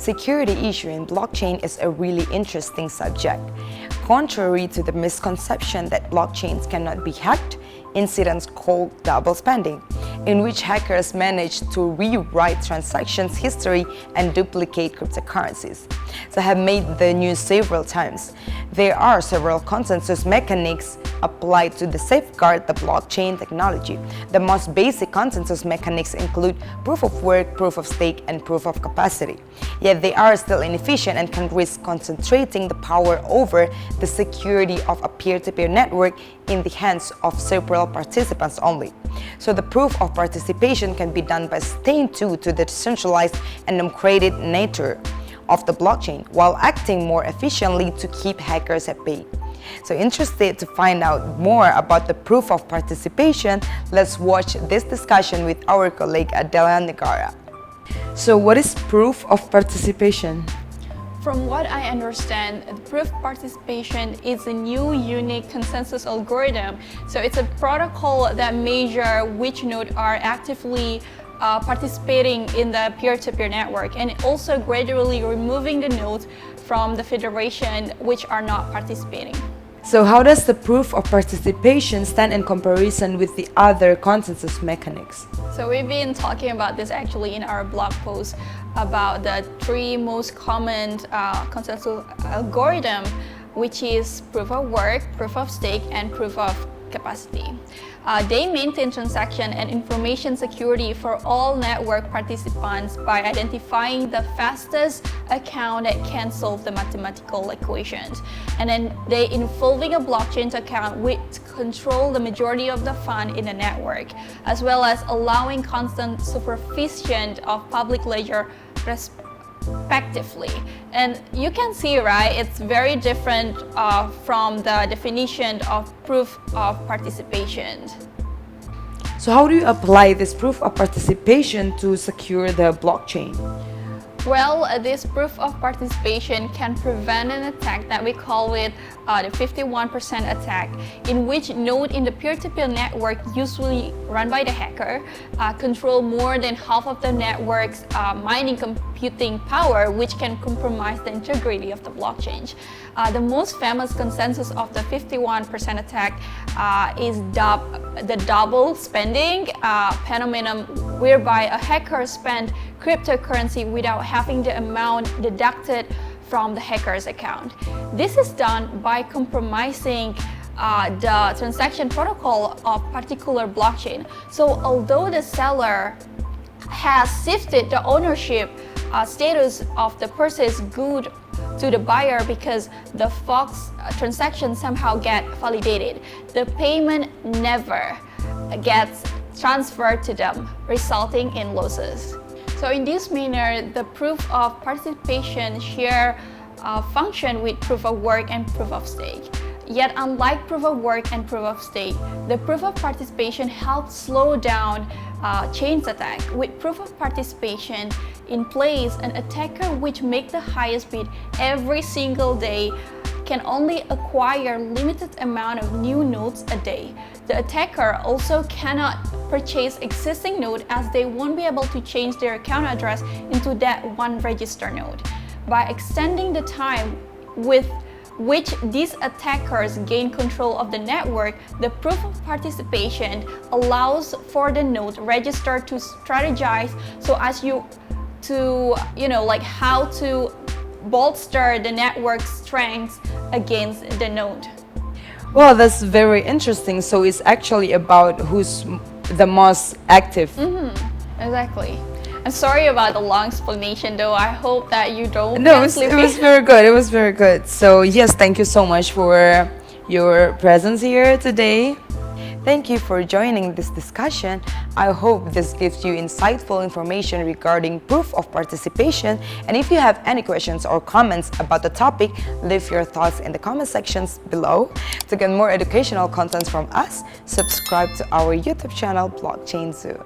Security issue in blockchain is a really interesting subject. Contrary to the misconception that blockchains cannot be hacked, incidents called double spending, in which hackers manage to rewrite transactions history and duplicate cryptocurrencies, have made the news several times. There are several consensus mechanics applied to safeguard the blockchain technology. The most basic consensus mechanics include proof of work, proof of stake, and proof of capacity. Yet they are still inefficient and can risk concentrating the power over the security of a peer-to-peer network in the hands of several participants only. So the proof of participation can be done by staying true to the decentralized and uncreated nature of the blockchain while acting more efficiently to keep hackers at bay. So interested to find out more about the proof of participation, let's watch this discussion with our colleague Adela Negara. So what is proof of participation? From what I understand, the proof of participation is a new unique consensus algorithm. So it's a protocol that measures which nodes are actively participating in the peer-to-peer network, and also gradually removing the nodes from the federation which are not participating. So how does the proof of participation stand in comparison with the other consensus mechanics? So we've been talking about this actually in our blog post about the three most common consensus algorithm, which is proof of work, proof of stake, and proof of capacity. They maintain transaction and information security for all network participants by identifying the fastest account that can solve the mathematical equations. And then they involving a blockchain account which control the majority of the fund in the network, as well as allowing constant supervision of public ledger respectively. And you can see, right, it's very different from the definition of proof of participation. So how do you apply this proof of participation to secure the blockchain? Well, this proof of participation can prevent an attack that we call it the 51% attack, in which node in the peer-to-peer network, usually run by the hacker, control more than half of the network's mining computing power, which can compromise the integrity of the blockchain. The most famous consensus of the 51% attack is the double spending phenomenon, whereby a hacker spends cryptocurrency without having the amount deducted from the hacker's account. This is done by compromising the transaction protocol of particular blockchain. So although the seller has shifted the ownership status of the purchased good to the buyer because the Fox transaction somehow get validated, the payment never gets transferred to them, resulting in losses. So in this manner, the proof of participation share function with proof of work and proof of stake. Yet unlike proof of work and proof of stake, the proof of participation helps slow down chains attack. With proof of participation in place, an attacker which make the highest bid every single day can only acquire limited amount of new nodes a day. The attacker also cannot purchase existing node, as they won't be able to change their account address into that one register node. By extending the time with which these attackers gain control of the network, the proof of participation allows for the node register to strategize so as how to bolster the network's strengths against the node. Well, that's very interesting. So it's actually about who's the most active. Exactly. I'm sorry about the long explanation, though. I hope that you don't. No, it was very good. It was very good. So yes, thank you so much for your presence here today. Thank you for joining this discussion. I hope this gives you insightful information regarding proof of participation. And if you have any questions or comments about the topic, leave your thoughts in the comment sections below. To get more educational content from us, subscribe to our YouTube channel, Blockchain Zoo.